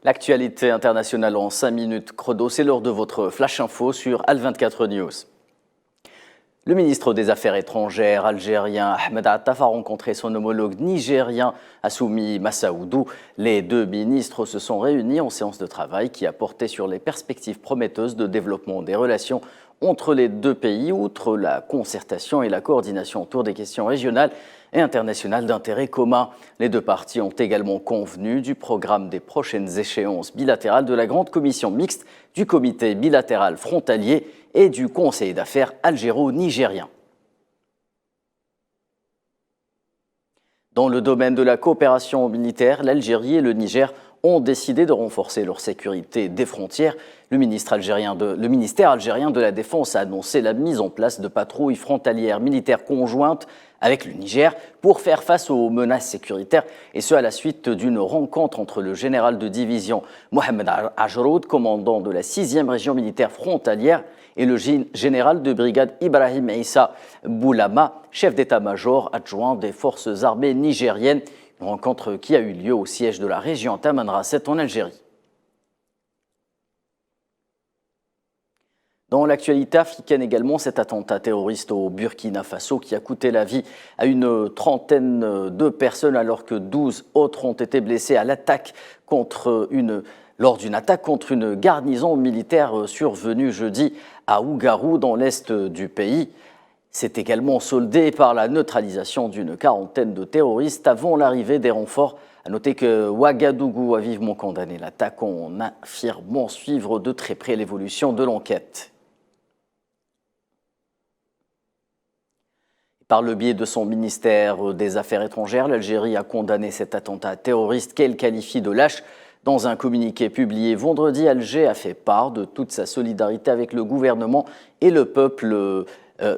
L'actualité internationale en 5 minutes chrono, c'est l'heure de votre Flash Info sur Al24 News. Le ministre des Affaires étrangères algérien Ahmed Attaf a rencontré son homologue nigérien Assoumi Massaoudou. Les deux ministres se sont réunis en séance de travail qui a porté sur les perspectives prometteuses de développement des relations entre les deux pays, outre la concertation et la coordination autour des questions régionales et internationales d'intérêt commun. Les deux parties ont également convenu du programme des prochaines échéances bilatérales de la Grande Commission mixte, du Comité bilatéral frontalier et du Conseil d'affaires algéro-nigérien. Dans le domaine de la coopération militaire, l'Algérie et le Niger ont décidé de renforcer leur sécurité des frontières. Le ministère algérien de la Défense a annoncé la mise en place de patrouilles frontalières militaires conjointes avec le Niger pour faire face aux menaces sécuritaires, et ce à la suite d'une rencontre entre le général de division Mohamed Ajroud, commandant de la 6e région militaire frontalière, et le général de brigade Ibrahim Issa Boulama, chef d'état-major adjoint des forces armées nigériennes. Une rencontre qui a eu lieu au siège de la région Tamanrasset en Algérie. Dans l'actualité africaine également, cet attentat terroriste au Burkina Faso qui a coûté la vie à une trentaine de personnes alors que 12 autres ont été blessés lors d'une attaque contre une garnison militaire survenue jeudi à Ougarou dans l'est du pays. C'est également soldé par la neutralisation d'une quarantaine de terroristes avant l'arrivée des renforts. À noter que Ouagadougou a vivement condamné l'attaque en affirmant suivre de très près l'évolution de l'enquête. Par le biais de son ministère des Affaires étrangères, l'Algérie a condamné cet attentat terroriste qu'elle qualifie de lâche. Dans un communiqué publié vendredi, Alger a fait part de toute sa solidarité avec le gouvernement et le peuple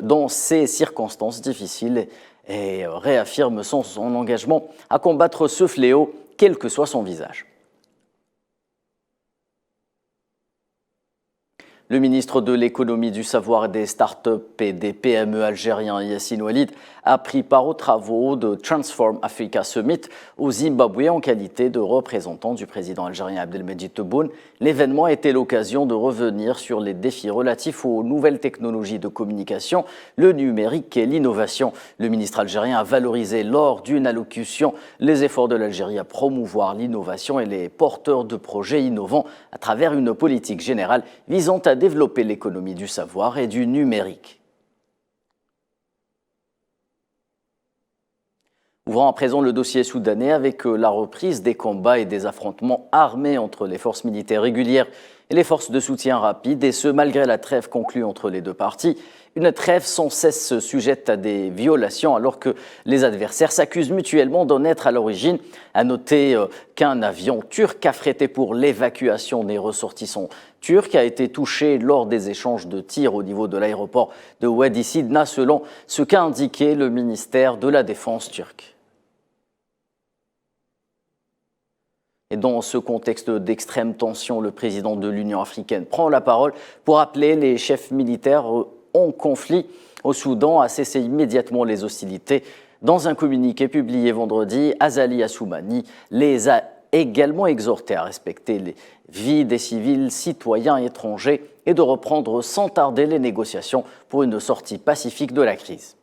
dans ces circonstances difficiles et réaffirme son engagement à combattre ce fléau, quel que soit son visage. Le ministre de l'économie, du savoir et des startups et des PME algérien Yassine Ouelid a pris part aux travaux de Transform Africa Summit au Zimbabwe en qualité de représentant du président algérien Abdelmejid Tebboune. L'événement a été l'occasion de revenir sur les défis relatifs aux nouvelles technologies de communication, le numérique et l'innovation. Le ministre algérien a valorisé lors d'une allocution les efforts de l'Algérie à promouvoir l'innovation et les porteurs de projets innovants à travers une politique générale visant à développer l'économie du savoir et du numérique. Ouvrant à présent le dossier soudanais avec la reprise des combats et des affrontements armés entre les forces militaires régulières et les forces de soutien rapide, et ce malgré la trêve conclue entre les deux parties. Une trêve sans cesse sujette à des violations alors que les adversaires s'accusent mutuellement d'en être à l'origine. À noter qu'un avion turc affrété pour l'évacuation des ressortissants turcs a été touché lors des échanges de tirs au niveau de l'aéroport de Wadi Sidna, selon ce qu'a indiqué le ministère de la Défense turc. Et dans ce contexte d'extrême tension, le président de l'Union africaine prend la parole pour appeler les chefs militaires en conflit au Soudan à cesser immédiatement les hostilités. Dans un communiqué publié vendredi, Azali Assoumani les a également exhortés à respecter les vies des civils, citoyens et étrangers et de reprendre sans tarder les négociations pour une sortie pacifique de la crise.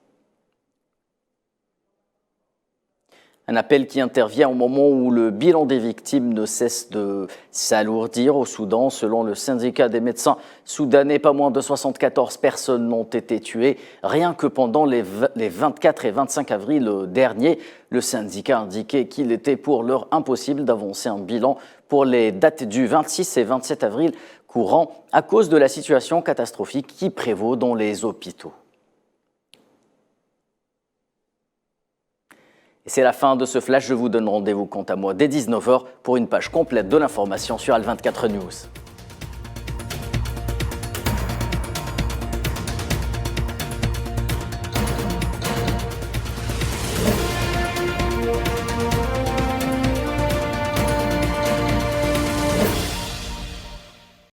Un appel qui intervient au moment où le bilan des victimes ne cesse de s'alourdir au Soudan. Selon le syndicat des médecins soudanais, pas moins de 74 personnes n'ont été tuées rien que pendant les 24 et 25 avril dernier. Le syndicat indiquait qu'il était pour l'heure impossible d'avancer un bilan pour les dates du 26 et 27 avril courant à cause de la situation catastrophique qui prévaut dans les hôpitaux. Et c'est la fin de ce flash. Je vous donne rendez-vous quant à moi dès 19h pour une page complète de l'information sur Al24 News.